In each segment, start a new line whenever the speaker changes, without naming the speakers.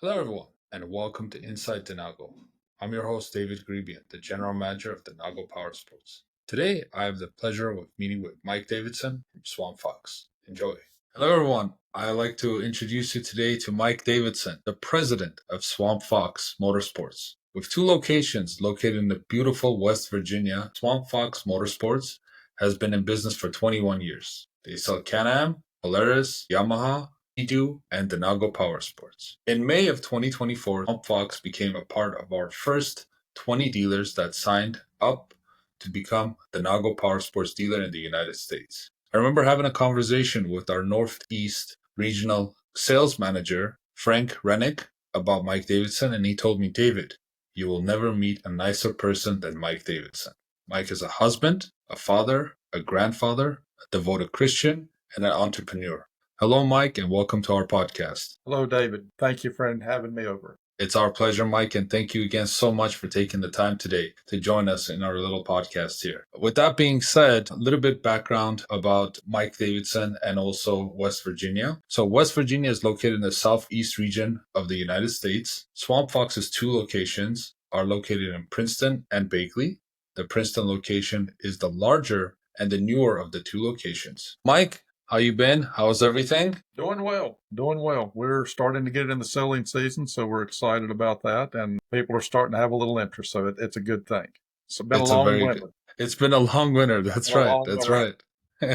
Hello, everyone, and welcome to Inside Denago. I'm your host, David Garibyan, the General Manager of Denago Powersports. Today, I have the pleasure of meeting with Mike Davidson from Swamp Fox. Enjoy. Hello, everyone. I'd like to introduce you today to Mike Davidson, the president of Swamp Fox Motorsports. With two locations located in the beautiful West Virginia, Swamp Fox Motorsports has been in business for 21 years. They sell Can-Am, Polaris, Yamaha, Edu, and Denago Powersports. In May of 2024, Swamp Fox became a part of our first 20 dealers that signed up to become Denago Powersports dealer in the United States. I remember having a conversation with our Northeast Regional Sales Manager, Frank Rennick, about Mike Davidson, and he told me, David, you will never meet a nicer person than Mike Davidson. Mike is a husband, a father, a grandfather, a devoted Christian, and an entrepreneur. Hello, Mike, and welcome to our podcast.
Hello, David. Thank you for having me over.
It's our pleasure, Mike, and thank you again so much for taking the time today to join us in our little podcast here. With that being said, a little bit background about Mike Davidson and also West Virginia. So West Virginia is located in the southeast region of the United States. Swamp Fox's two locations are located in Princeton and Bagley. The Princeton location is the larger and the newer of the two locations. Mike, how you been? How's everything?
Doing well. Doing well. We're starting to get in the selling season, so we're excited about that. And people are starting to have a little interest, so it's a good thing. It's been a
It's a
long
very good.
winter.
It's been a long winter. That's
A
right.
long
That's
winter.
right.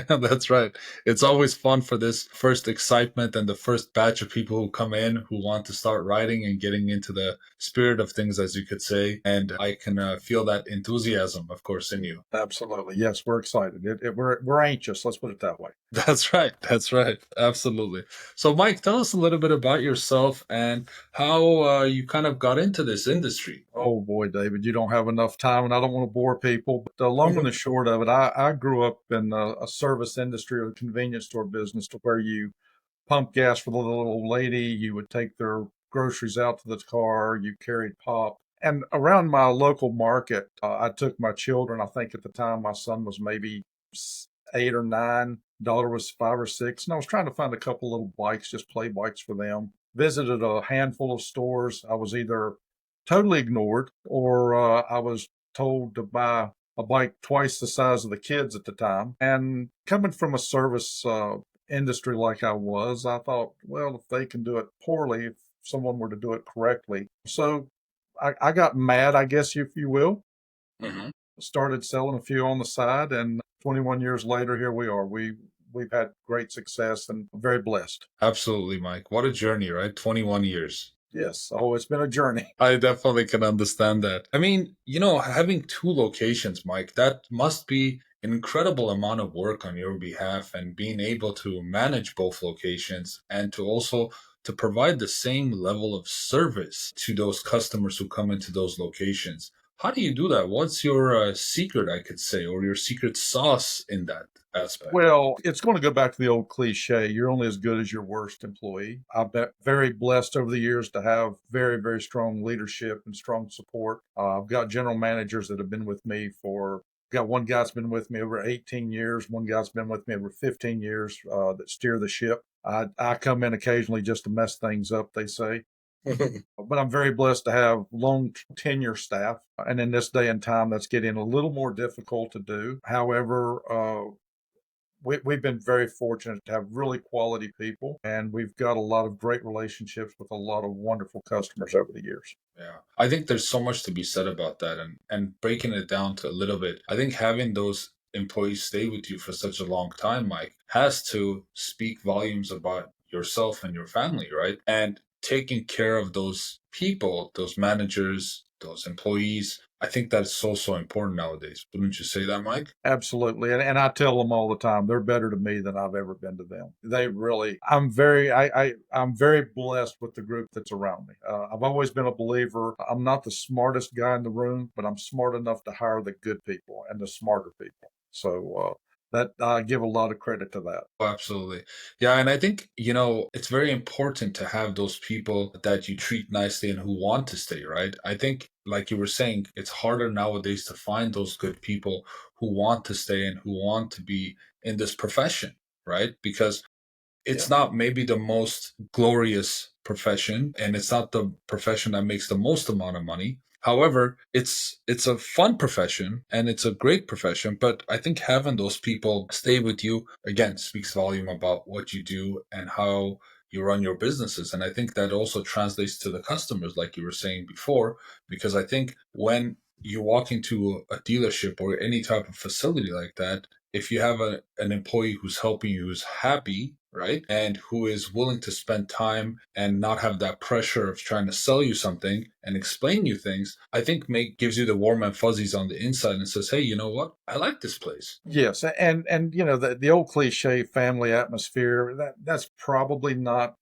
That's right. It's always fun for this first excitement and the first batch of people who come in who want to start riding and getting into the spirit of things, as you could say. And I can feel that enthusiasm, of course, in you.
Absolutely. Yes, we're excited. We're anxious. Let's put it that way.
That's right. That's right. Absolutely. So, Mike, tell us a little bit about yourself and how you kind of got into this industry.
Oh boy, David, you don't have enough time, and I don't want to bore people. But the long and the short of it, I grew up in a service industry or a convenience store business to where you pump gas for the little old lady. You would take their groceries out to the car. You carried pop. And around my local market, I took my children. I think at the time my son was maybe 8 or 9. Daughter was 5 or 6. And I was trying to find a couple little bikes, just play bikes for them. Visited a handful of stores. I was either totally ignored or I was told to buy a bike twice the size of the kids at the time. And coming from a service industry like I was, I thought, well, if they can do it poorly, if someone were to do it correctly. So I got mad, I guess, if you will.
Mhm.
Started selling a few on the side, and 21 years later, here we are. We've had great success and very blessed.
Absolutely, Mike. What a journey, right? 21 years.
Yes. Oh, it's been a journey.
I definitely can understand that. I mean, having two locations, Mike, that must be an incredible amount of work on your behalf and being able to manage both locations and to also to provide the same level of service to those customers who come into those locations. How do you do that? What's your secret, I could say, or your secret sauce in that aspect?
Well, it's going to go back to the old cliche. You're only as good as your worst employee. I've been very blessed over the years to have very, very strong leadership and strong support. I've got general managers that have been with me for, got one guy's been with me over 18 years. One guy's been with me over 15 years that steer the ship. I come in occasionally just to mess things up, they say. But I'm very blessed to have long tenure staff. And in this day and time, that's getting a little more difficult to do. However, we've been very fortunate to have really quality people, and we've got a lot of great relationships with a lot of wonderful customers over the years.
Yeah, I think there's so much to be said about that, and breaking it down to a little bit. I think having those employees stay with you for such a long time, Mike, has to speak volumes about yourself and your family, right? And taking care of those people, those managers, those employees, I think that's so important nowadays. Wouldn't you say that, Mike?
Absolutely. And I tell them all the time, they're better to me than I've ever been to them. They really, I'm very blessed with the group that's around me. I've always been a believer. I'm not the smartest guy in the room, but I'm smart enough to hire the good people and the smarter people. So, that I give a lot of credit to that.
Oh, absolutely. Yeah, and I think, it's very important to have those people that you treat nicely and who want to stay, right? I think, like you were saying, it's harder nowadays to find those good people who want to stay and who want to be in this profession, right? Because It's not maybe the most glorious profession, and it's not the profession that makes the most amount of money. However, it's a fun profession and it's a great profession, but I think having those people stay with you again speaks volume about what you do and how you run your businesses. And I think that also translates to the customers, like you were saying before, because I think when you walk into a dealership or any type of facility like that, if you have an employee who's helping you, who's happy, right, and who is willing to spend time and not have that pressure of trying to sell you something and explain you things, I think gives you the warm and fuzzies on the inside and says, hey, you know what? I like this place.
Yes, and the old cliche family atmosphere, that's probably not,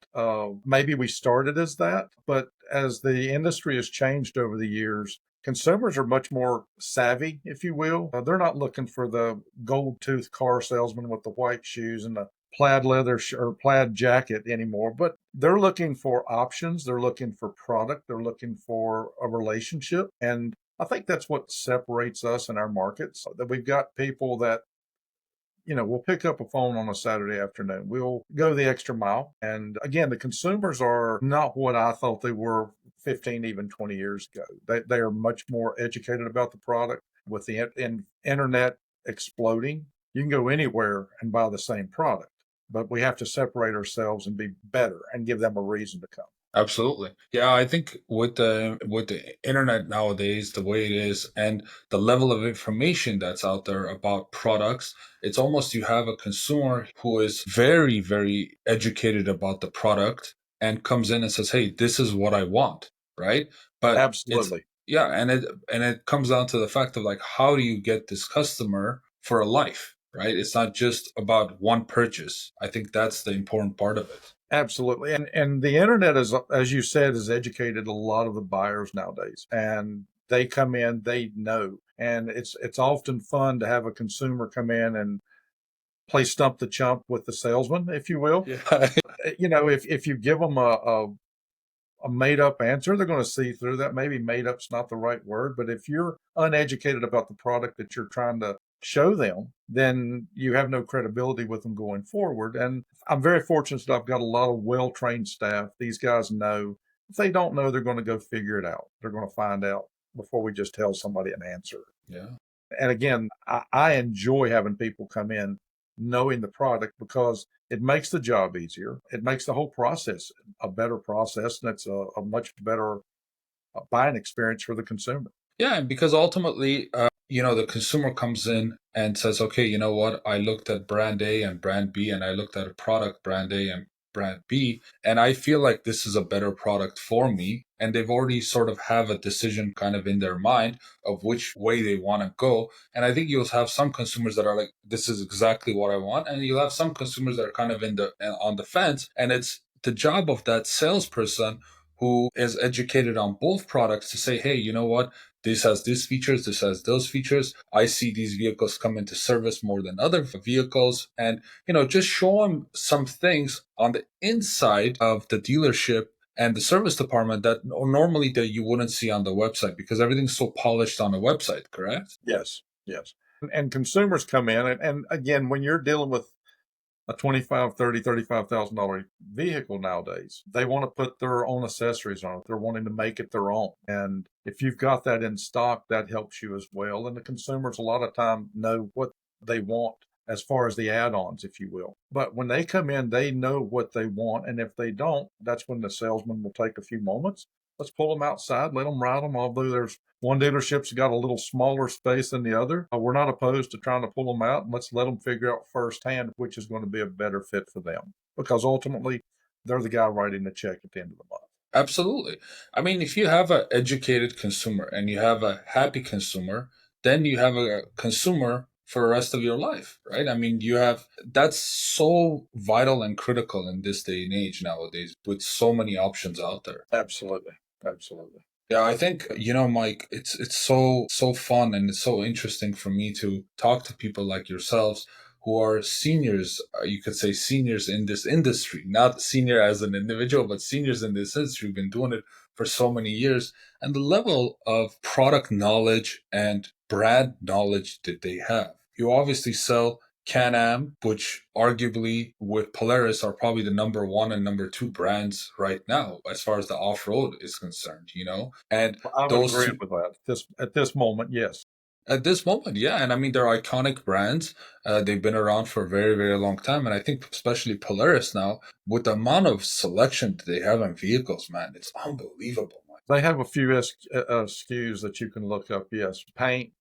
maybe we started as that, but as the industry has changed over the years, consumers are much more savvy, if you will. They're not looking for the gold tooth car salesman with the white shoes and the plaid leather or plaid jacket anymore, but they're looking for options, they're looking for product, they're looking for a relationship. And I think that's what separates us in our markets, that we've got people that, we'll pick up a phone on a Saturday afternoon. We'll go the extra mile. And again, the consumers are not what I thought they were 15, even 20 years ago. They are much more educated about the product. With the internet exploding, you can go anywhere and buy the same product, but we have to separate ourselves and be better and give them a reason to come.
Absolutely. Yeah, I think with the internet nowadays, the way it is and the level of information that's out there about products, it's almost you have a consumer who is very, very educated about the product and comes in and says, "Hey, this is what I want," right? But it's
Absolutely.
yeah, and it comes down to the fact of like how do you get this customer for a life, right? It's not just about one purchase. I think that's the important part of it.
Absolutely. And the internet is, as you said, has educated a lot of the buyers nowadays. And they come in, they know. And it's often fun to have a consumer come in and play stump the chump with the salesman, if you will.
Yeah.
If you give them a made up answer, they're going to see through that. Maybe made up's not the right word, but if you're uneducated about the product that you're trying to show them, then you have no credibility with them going forward. And I'm very fortunate that I've got a lot of well trained staff. These guys know. If they don't know, they're going to go figure it out. They're going to find out before we just tell somebody an answer.
Yeah.
And again, I enjoy having people come in knowing the product because it makes the job easier. It makes the whole process a better process, and it's a much better buying experience for the consumer.
Yeah, and because ultimately, the consumer comes in and says, okay, you know what? I looked at brand A and brand B, and I looked at a product brand A and brand B, and I feel like this is a better product for me. And they've already sort of have a decision kind of in their mind of which way they want to go. And I think you'll have some consumers that are like, this is exactly what I want. And you'll have some consumers that are kind of on the fence. And it's the job of that salesperson who is educated on both products to say, hey, you know what? This has these features, this has those features. I see these vehicles come into service more than other vehicles. And, just show them some things on the inside of the dealership and the service department that normally that you wouldn't see on the website because everything's so polished on the website, correct?
Yes, yes. And consumers come in, and again, when you're dealing with a 25, 30, $35,000 vehicle nowadays, they want to put their own accessories on it. They're wanting to make it their own. And if you've got that in stock, that helps you as well. And the consumers a lot of time know what they want as far as the add-ons, if you will. But when they come in, they know what they want. And if they don't, that's when the salesman will take a few moments. Let's pull them outside, let them ride them. Although there's one dealership's got a little smaller space than the other, we're not opposed to trying to pull them out and let's let them figure out firsthand which is going to be a better fit for them. Because ultimately, they're the guy writing the check at the end of the month.
Absolutely. I mean, if you have an educated consumer and you have a happy consumer, then you have a consumer for the rest of your life, right? I mean, that's so vital and critical in this day and age nowadays with so many options out there.
Absolutely. Absolutely.
Yeah, I think, Mike, it's so fun and it's so interesting for me to talk to people like yourselves who are seniors, you could say seniors in this industry, not senior as an individual, but seniors in this industry, been doing it for so many years. And the level of product knowledge and brand knowledge that they have. You obviously sell Can-Am, which arguably with Polaris are probably the number one and number two brands right now as far as the off-road is concerned, you know? And
I would
those
agree
two
with that. At this moment, yes.
at this moment, yeah, and I mean they're iconic brands. They've been around for a very, very long time, and I think especially Polaris now, with the amount of selection that they have in vehicles, man, it's unbelievable, man.
They have a few SKUs that you can look up. Yes, paint,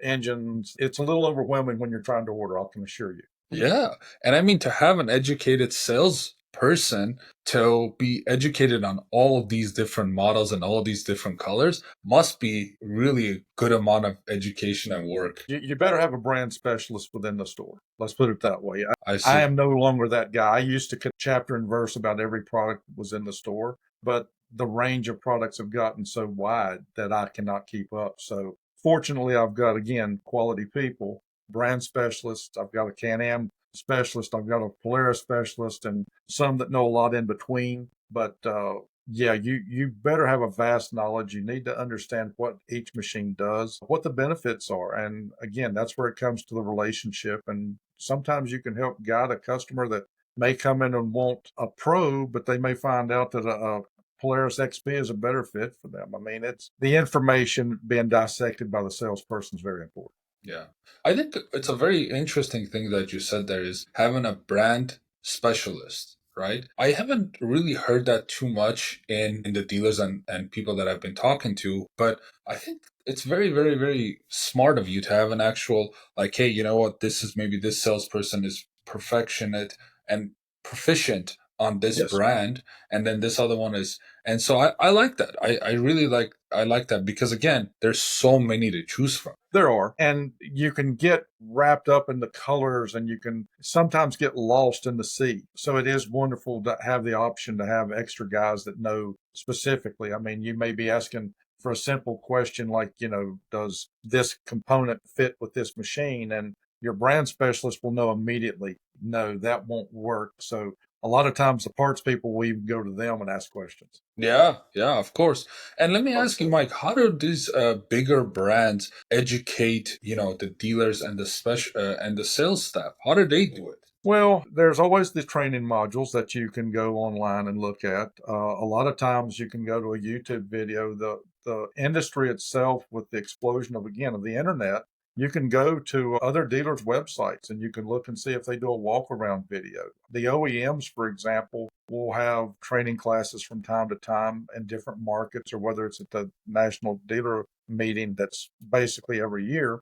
engines. It's a little overwhelming when you're trying to order, I can assure you.
Yeah. And I mean, to have an educated salesperson to be educated on all of these different models and all of these different colors must be really a good amount of education and work.
You better have a brand specialist within the store. Let's put it that way.
I
I
see.
am no longer that guy. I used to cut chapter and verse about every product that was in the store, but the range of products have gotten so wide that I cannot keep up. So fortunately, I've got, again, quality people, brand specialists. I've got a Can-Am specialist. I've got a Polaris specialist and some that know a lot in between. But yeah, you better have a vast knowledge. You need to understand what each machine does, what the benefits are. And again, that's where it comes to the relationship. And sometimes you can help guide a customer that may come in and want a pro, but they may find out that a Polaris XP is a better fit for them. I mean, it's the information being dissected by the salesperson is very important.
Yeah. I think it's a very interesting thing that you said there is having a brand specialist, right? I haven't really heard that too much in the dealers and people that I've been talking to, but I think it's very, very, very smart of you to have an actual, like, hey, you know what, this is maybe this salesperson is perfectionate and proficient on this
Yes.
brand, and then this other one is, and so I like that. I really like that because again, there's so many to choose from.
There are. And you can get wrapped up in the colors and you can sometimes get lost in the sea. So it is wonderful to have the option to have extra guys that know specifically. I mean, you may be asking for a simple question like, does this component fit with this machine? And your brand specialist will know immediately, no, that won't work. So a lot of times the parts people, we go to them and ask questions.
Yeah, yeah, of course. And let me ask you, Mike, how do these bigger brands educate, the dealers and the special and the sales staff? How do they do it?
Well, there's always the training modules that you can go online and look at. A lot of times you can go to a YouTube video. The industry itself, with the explosion of, again, of the internet, you can go to other dealers' websites and you can look and see if they do a walk around video. The OEMs, for example, will have training classes from time to time in different markets, or whether it's at the national dealer meeting that's basically every year.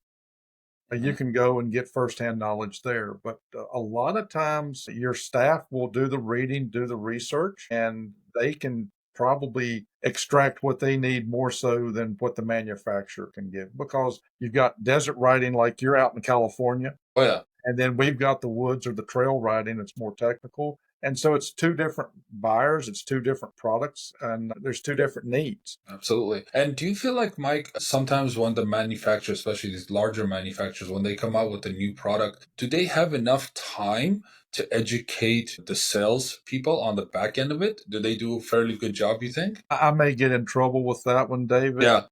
You
Mhm.
can go and get firsthand knowledge there. But a lot of times your staff will do the reading, do the research, and they can probably extract what they need more so than what the manufacturer can give, because you've got desert riding like you're out in California.
Oh yeah.
And then we've got the woods or the trail riding that's more technical. And so it's two different buyers, it's two different products, and there's two different needs.
Absolutely. And do you feel like, Mike, sometimes when the manufacturers, especially these larger manufacturers, when they come out with a new product, do they have enough time to educate the sales people on the back end of it? Do they do a fairly good job, you think?
I may get in trouble with that one, David.
Yeah,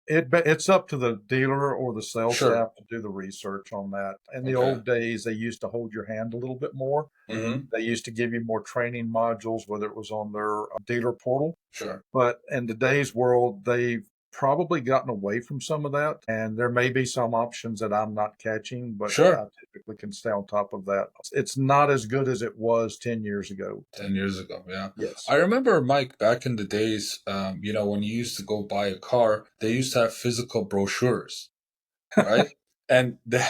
It's up to the dealer or the sales
sure.
staff to do the research on that. In the
Okay.
old days, they used to hold your hand a little bit more.
Mm-hmm.
They used to give you more training modules, whether it was on their dealer portal.
Sure.
But in today's world, they've probably gotten away from some of that. And there may be some options that I'm not catching, but I
Sure.
typically can stay on top of that. It's not as good as it was 10 years ago.
10 years ago, yeah.
Yes.
I remember, Mike, back in the days, when you used to go buy a car, they used to have physical brochures, right? And they,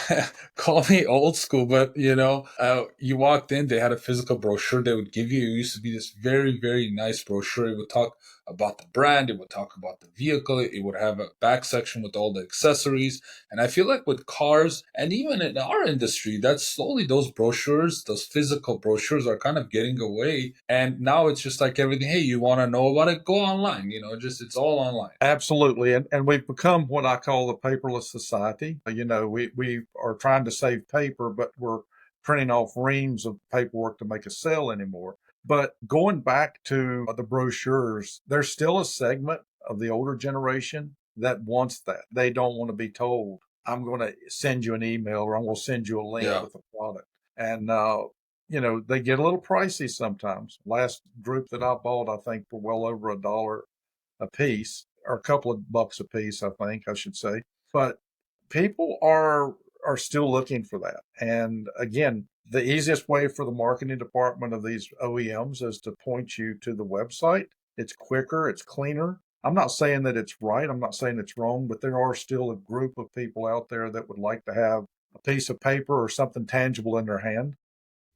call me old school, but you walked in, they had a physical brochure they would give you. It used to be this very, very nice brochure. It would talk about the brand, it would talk about the vehicle, it would have a back section with all the accessories. And I feel like with cars and even in our industry, that slowly those brochures, those physical brochures are kind of getting away. And now it's just like everything, hey, you want to know about it? Go online, just it's all online.
Absolutely. And we've become what I call the paperless society. We are trying to save paper, but we're printing off reams of paperwork to make a sale anymore. But going back to the brochures, there's still a segment of the older generation that wants that. They don't want to be told, I'm going to send you an email or I'm going to send you a link
Yeah.
with the product. And, they get a little pricey sometimes. Last group that I bought, I think, for well over $1 a piece, or a couple of bucks a piece, I think I should say. But people are still looking for that. And again, the easiest way for the marketing department of these OEMs is to point you to the website. It's quicker, it's cleaner. I'm not saying that it's right, I'm not saying it's wrong, but there are still a group of people out there that would like to have a piece of paper or something tangible in their hand.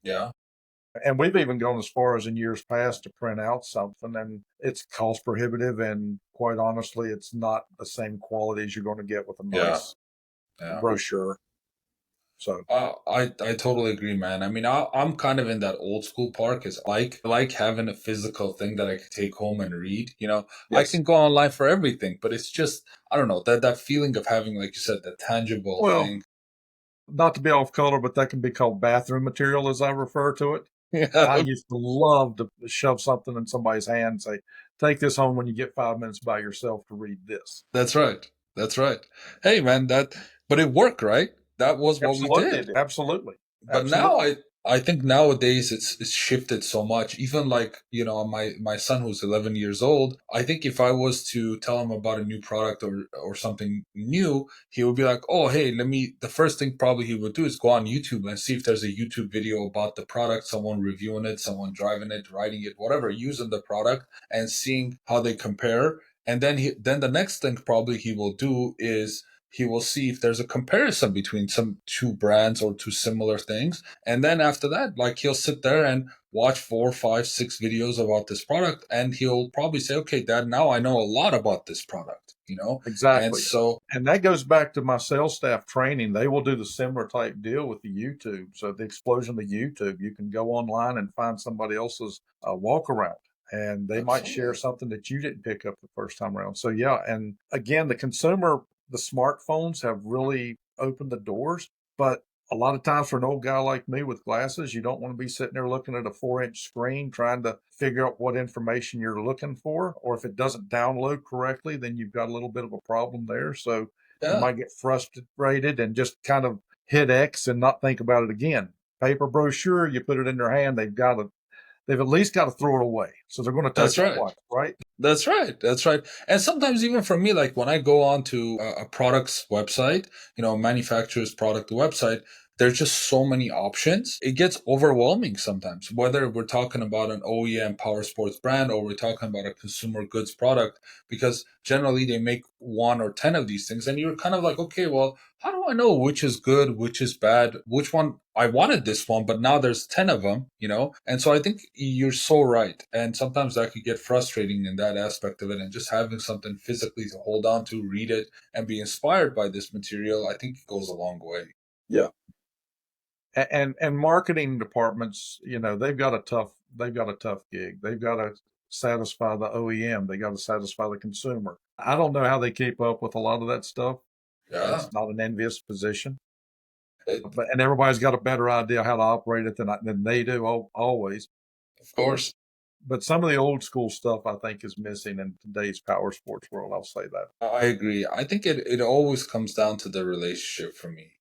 Yeah.
And we've even gone as far as in years past to print out something, and it's cost prohibitive. And quite honestly, it's not the same quality as you're going to get with a
Yeah.
nice
Yeah.
brochure. So,
I totally agree, man. I mean, I'm kind of in that old school part because I like having a physical thing that I could take home and read. I
yes.
can go online for everything, but it's just I don't know that feeling of having, like you said, the tangible
Well,
thing.
not to be off color, but that can be called bathroom material, as I refer to it. I
Yeah,
used to love to shove something in somebody's hand and say, take this home when you get 5 minutes by yourself to read this.
that's right. That's right. Hey, man, but it worked, right? That was what we
Absolutely.
did.
Absolutely.
But now
Absolutely.
I think nowadays it's shifted so much. Even like, my son who's 11 years old, I think if I was to tell him about a new product or something new, he would be like, "Oh, hey, the first thing probably he would do is go on YouTube and see if there's a YouTube video about the product, someone reviewing it, someone driving it, riding it, whatever, using the product and seeing how they compare." And then the next thing probably he will do is he will see if there's a comparison between some two brands or two similar things. And then after that, like, he'll sit there and watch 4, 5, 6 videos about this product. And he'll probably say, okay, Dad, now I know a lot about this product. And
Exactly.
so,
And that goes back to my sales staff training. They will do the similar type deal with the YouTube. So the explosion of YouTube, you can go online and find somebody else's walk around, and they might share
absolutely.
something that you didn't pick up the first time around. So yeah, and again, the smartphones have really opened the doors, but a lot of times for an old guy like me with glasses, you don't want to be sitting there looking at a 4-inch screen trying to figure out what information you're looking for. Or if it doesn't download correctly, then you've got a little bit of a problem there. So you
Yeah,
might get frustrated and just kind of hit X and not think about it again. Paper brochure, you put it in their hand, they've at least got to throw it away. So they're going to touch
that's
it
right.
twice, right?
That's right. That's right. And sometimes even for me, like when I go on to a product's website, manufacturer's product website, there's just so many options. It gets overwhelming sometimes, whether we're talking about an OEM power sports brand or we're talking about a consumer goods product, because generally they make 1 or 10 of these things. And you're kind of like, okay, well, how do I know which is good, which is bad, which one I wanted this one, but now there's 10 of them. And so I think you're so right. And sometimes that could get frustrating in that aspect of it. And just having something physically to hold on to, read it, and be inspired by this material, I think it goes a long way.
Yeah. And marketing departments, they've got a tough gig. They've got to satisfy the OEM. They got to satisfy the consumer. I don't know how they keep up with a lot of that stuff.
Yeah.
It's not an envious position,
It,
but and everybody's got a better idea how to operate it than they do always.
of course.
But some of the old school stuff I think is missing in today's power sports world. I'll say that.
I agree. I think it always comes down to the relationship for me.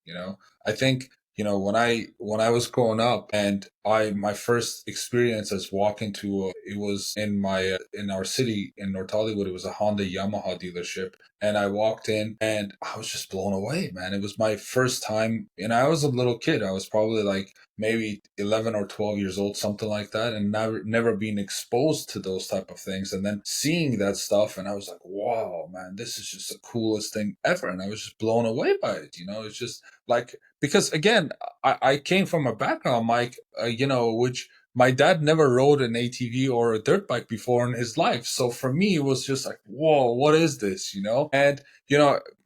I think, when I was growing up and my first experience as walking to it was in our city in North Hollywood. It was a Honda Yamaha dealership, and I walked in and I was just blown away, man. It was my first time, and I was a little kid. I was probably like maybe 11 or 12 years old, something like that, and never being exposed to those type of things, and then seeing that stuff, and I was like, wow, man, this is just the coolest thing ever. And I was just blown away by it. It's just like, because again, I came from a background, Mike, which my dad never rode an ATV or a dirt bike before in his life. So for me, it was just like, whoa, what is this? And,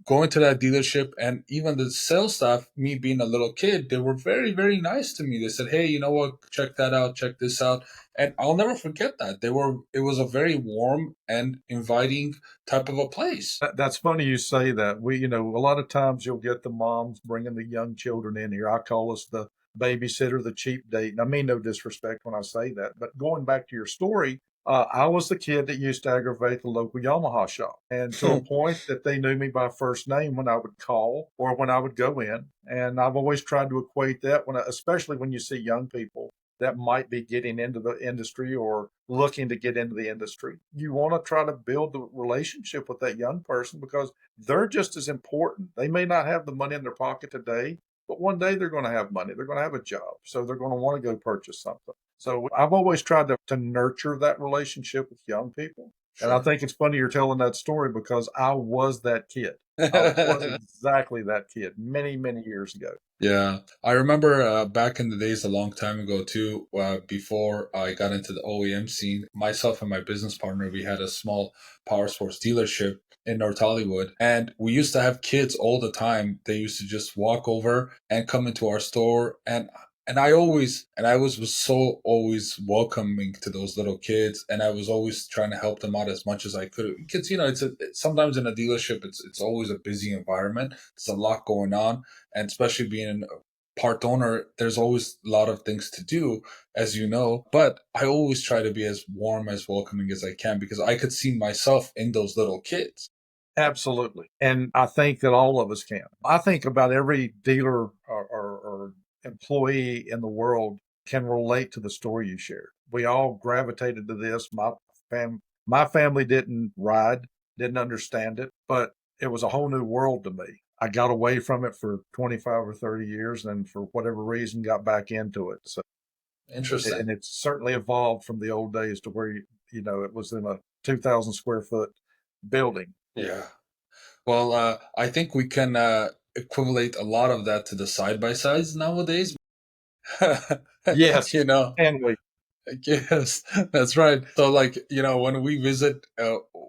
going to that dealership, and even the sales staff, me being a little kid, they were very, very nice to me. They said, hey, you know what? Check that out. Check this out. And I'll never forget that. It was a very warm and inviting type of a place.
That's funny you say that. A lot of times you'll get the moms bringing the young children in here. I call us the babysitter, the cheap date. And I mean no disrespect when I say that. But going back to your story, I was the kid that used to aggravate the local Yamaha shop, and to a point that they knew me by first name when I would call or when I would go in. And I've always tried to equate that especially when you see young people that might be getting into the industry or looking to get into the industry. You want to try to build the relationship with that young person because they're just as important. They may not have the money in their pocket today, but one day they're going to have money. They're going to have a job. So they're going to want to go purchase something. So I've always tried to nurture that relationship with young people. And I
Sure.
think it's funny you're telling that story because I was that kid. I was exactly that kid many, many years ago.
Yeah, I remember back in the days, a long time ago too, before I got into the OEM scene, myself and my business partner, we had a small power sports dealership in North Hollywood. And we used to have kids all the time. They used to just walk over and come into our store. And I was so always welcoming to those little kids, and I was always trying to help them out as much as I could. Because sometimes in a dealership, it's always a busy environment. There's a lot going on, and especially being a part owner, there's always a lot of things to do, as you know. But I always try to be as warm, as welcoming as I can because I could see myself in those little kids.
Absolutely. And I think that all of us can. I think about every dealer or employee in the world can relate to the story you shared. We all gravitated to this. My family didn't ride, didn't understand it, but it was a whole new world to me. I got away from it for 25 or 30 years and for whatever reason got back into it. So,
Interesting.
and it's certainly evolved from the old days to where, it was in a 2,000 square foot building.
Yeah. Well, I think we can equivalate a lot of that to the side by sides nowadays.
Yes.
you know,
And we,
Yes, that's right. So, like, when we visit,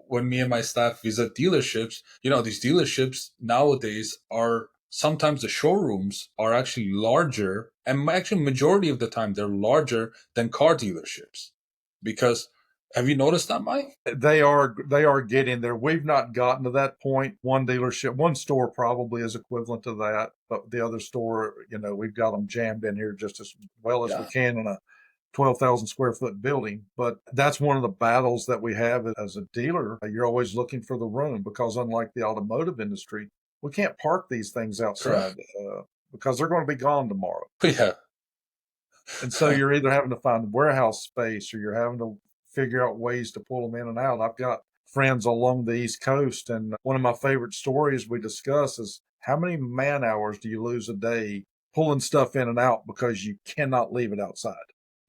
when me and my staff visit dealerships, these dealerships nowadays are sometimes the showrooms are actually larger, and actually, majority of the time, they're larger than car dealerships. Because have you noticed that, Mike?
they are getting there. We've not gotten to that point. One store probably is equivalent to that, but the other store, we've got them jammed in here just as well as we
Yeah,
can in a 12,000 square foot building. But that's one of the battles that we have as a dealer. You're always looking for the room because unlike the automotive industry, we can't park these things outside
correct.
because they're going to be gone tomorrow.
Yeah,
And so you're either having to find warehouse space or you're having to figure out ways to pull them in and out. I've got friends along the East Coast, and one of my favorite stories we discuss is how many man hours do you lose a day pulling stuff in and out because you cannot leave it outside?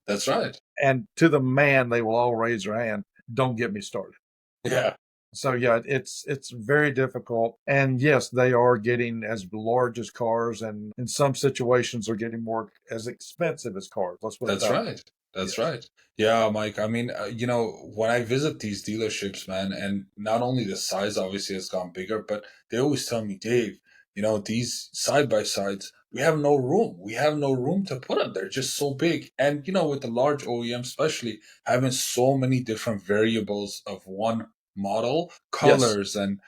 that's right.
And to the man, they will all raise their hand. Don't get me started.
Yeah,
So yeah, it's very difficult. And yes, they are getting as large as cars, and in some situations, are getting more as expensive as cars. Let's put it
that's
that way.
right. That's
Yes.
right. Yeah, Mike. I mean, when I visit these dealerships, man, and not only the size obviously has gone bigger, but they always tell me, Dave, these side by sides, we have no room. We have no room to put them. They're just so big. And, with the large OEM, especially having so many different variables of one model,
Yes.
colors and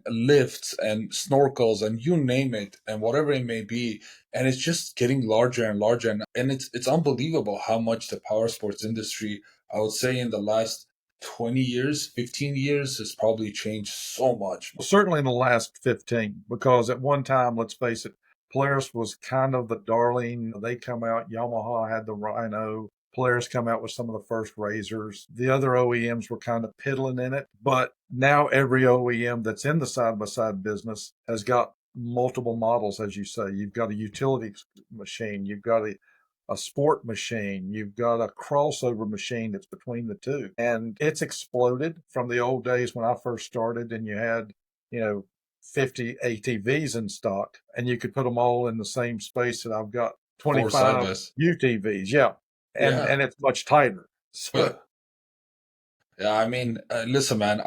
lifts and snorkels and you name it and whatever it may be, and it's just getting larger and larger, and it's unbelievable how much the power sports industry, I would say, in the last 20 years, 15 years, has probably changed so much.
Certainly in the last 15, because at one time, let's face it, Polaris was kind of the darling. They come out, Yamaha had the Rhino. Polaris come out with some of the first Razors. The other OEMs were kind of piddling in it, but now every OEM that's in the side by side business has got multiple models, as you say. You've got a utility machine, you've got a sport machine, you've got a crossover machine that's between the two. And it's exploded from the old days when I first started, and you had, you know, 50 ATVs in stock, and you could put them all in the same space that I've got
Four side
25
bys.
UTVs. Yeah. And
Yeah.
and it's much tighter.
Yeah.
So
Yeah, I mean, listen, man.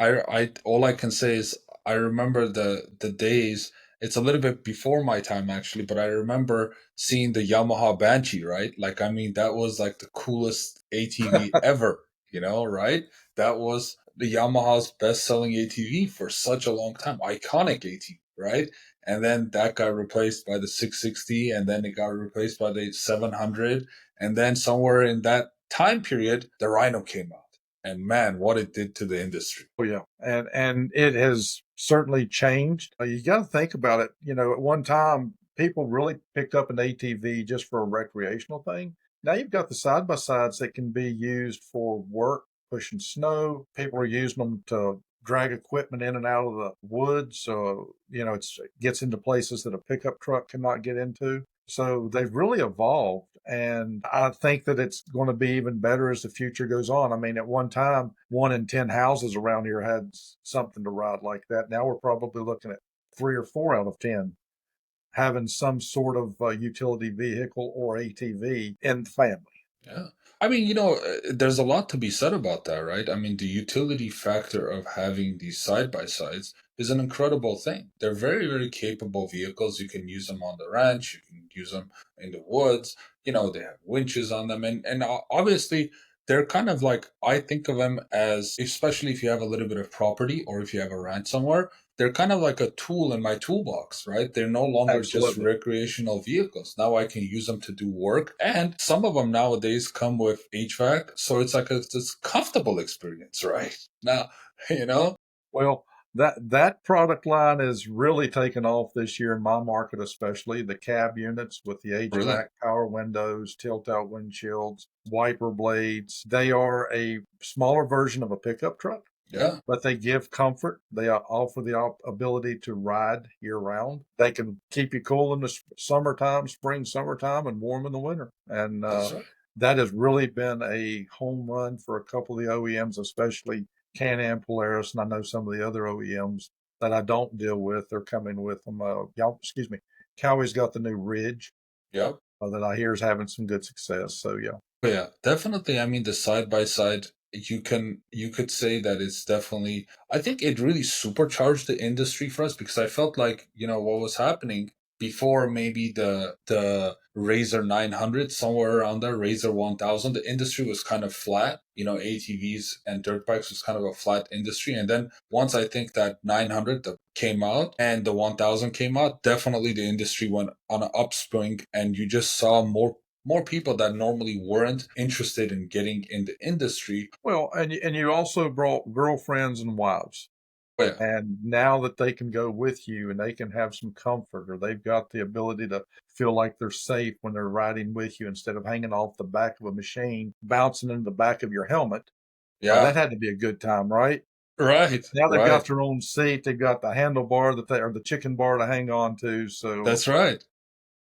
All I can say is I remember the days. It's a little bit before my time actually, but I remember seeing the Yamaha Banshee, right? Like, I mean, that was like the coolest ATV ever, right? That was the Yamaha's best-selling ATV for such a long time, iconic ATV, right? And then that got replaced by the 660, and then it got replaced by the 700, and then somewhere in that time period, the Rhino came out. And man, what it did to the industry.
Oh yeah, and it has certainly changed. You got to think about it. At one time, people really picked up an ATV just for a recreational thing. Now you've got the side by sides that can be used for work, pushing snow. People are using them to drag equipment in and out of the woods. So it gets into places that a pickup truck cannot get into. So they've really evolved. And I think that it's going to be even better as the future goes on. I mean, at one time, 1 in 10 houses around here had something to ride like that. Now we're probably looking at 3 or 4 out of 10 having some sort of utility vehicle or ATV in the family.
Yeah. I mean, there's a lot to be said about that, right? I mean, the utility factor of having these side by sides is an incredible thing. They're very, very capable vehicles. You can use them on the ranch, you can use them in the woods. They have winches on them. And obviously, they're kind of like, I think of them as, especially if you have a little bit of property or if you have a ranch somewhere, they're kind of like a tool in my toolbox, right? They're no longer just
Absolutely.
recreational vehicles. Now I can use them to do work. And some of them nowadays come with HVAC. So it's like this comfortable experience, right? Now, you know?
Well, that product line is really taken off this year in my market, especially the cab units with the
Really?
HVAC, power windows, tilt-out windshields, wiper blades. They are a smaller version of a pickup truck,
Yeah.
but they give comfort. They offer the ability to ride year round. They can keep you cool in the summertime, spring, summertime, and warm in the winter. And
That's right.
that has really been a home run for a couple of the OEMs, especially Can-Am, Polaris, and I know some of the other OEMs that I don't deal with. They're coming with them. Excuse me. Cowie's got the new Ridge
Yep.
that I hear is having some good success. So yeah.
But yeah, definitely. I mean, the side by side, you could say that it's definitely. I think it really supercharged the industry for us because I felt like what was happening before maybe the Razor 900 somewhere around there, Razor 1000. The industry was kind of flat. ATVs and dirt bikes was kind of a flat industry, and then once I think that 900 came out and the 1000 came out, definitely the industry went on an upswing, and you just saw more people that normally weren't interested in getting in the industry.
Well, and you also brought girlfriends and wives.
But yeah,
And now that they can go with you and they can have some comfort, or they've got the ability to feel like they're safe when they're riding with you instead of hanging off the back of a machine, bouncing into the back of your helmet. That
yeah,
had to be a good time, right?
right,
Now they've
right.
got their own seat. They've got the handlebar or the chicken bar to hang on to. So
That's right.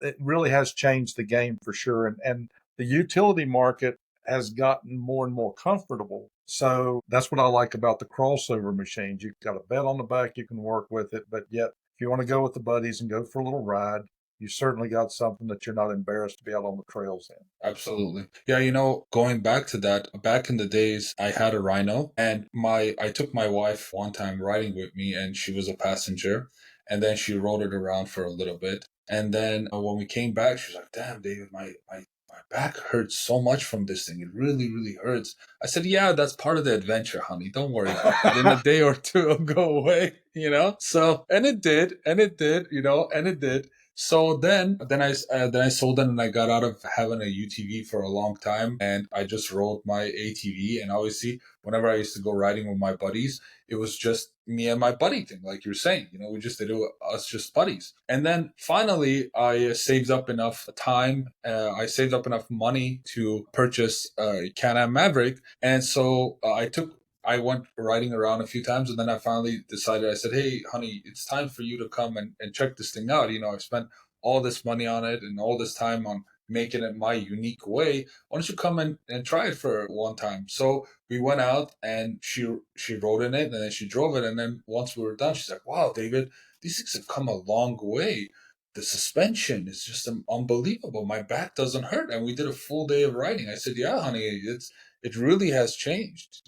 it really has changed the game for sure. And the utility market has gotten more and more comfortable. So that's what I like about the crossover machines. You've got a bed on the back, you can work with it, but yet if you want to go with the buddies and go for a little ride, you certainly got something that you're not embarrassed to be out on the trails in.
Absolutely. Yeah, going back to that, back in the days, I had a Rhino, and I took my wife one time riding with me, and she was a passenger, and then she rode it around for a little bit, and then when we came back, she was like, "Damn, David, my back hurts so much from this thing. It really, really hurts." I said, "Yeah, that's part of the adventure, honey. Don't worry about it. In a day or two, it'll go away." So, and it did, and it did. So then I sold it and I got out of having a UTV for a long time, and I just rode my ATV. And obviously, whenever I used to go riding with my buddies, it was just me and my buddy thing, like you're saying. We just did it with us, just buddies. And then finally, I saved up enough time. I saved up enough money to purchase a Can-Am Maverick, and so I went riding around a few times, and then I finally decided, I said, "Hey, honey, it's time for you to come and check this thing out. I've spent all this money on it and all this time on making it my unique way. Why don't you come and try it for one time?" So we went out, and she rode in it, and then she drove it. And then once we were done, she's like, "Wow, David, these things have come a long way. The suspension is just unbelievable. My back doesn't hurt." And we did a full day of riding. I said, "Yeah, honey, it really has changed."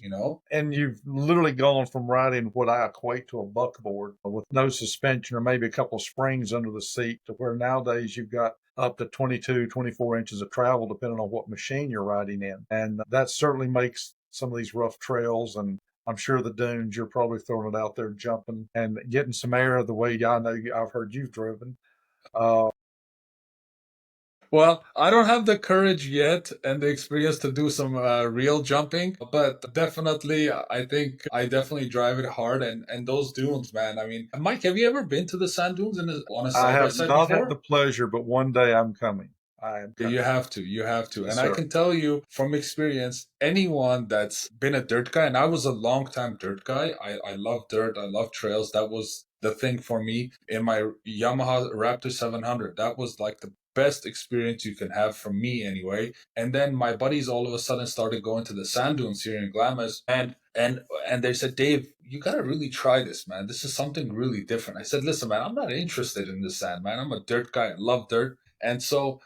And you've literally gone from riding what I equate to a buckboard with no suspension or maybe a couple of springs under the seat to where nowadays you've got up to 22, 24 inches of travel, depending on what machine you're riding in. And that certainly makes some of these rough trails, and I'm sure the dunes, you're probably throwing it out there, jumping and getting some air the way I know I've heard you've driven. Uh,
Well, I don't have the courage yet and the experience to do some real jumping, but definitely, I think I definitely drive it hard. And those dunes, man. I mean, Mike, have you ever been to the sand dunes on a
I
side by
have
side
not had the
before?
pleasure, but one day I'm coming. I am
Yeah, you
coming.
have to. You have to.
Yes,
And I
sir.
can tell you from experience, anyone that's been a dirt guy, and I was a long time dirt guy. I love dirt. I love trails. That was the thing for me in my Yamaha Raptor 700. That was like the best experience you can have from me anyway. And then my buddies all of a sudden started going to the sand dunes here in Glamis, and they said, Dave, you gotta really try this, man. This is something really different. I said, listen, man, I'm not interested in the sand, man. I'm a dirt guy. I love dirt. And so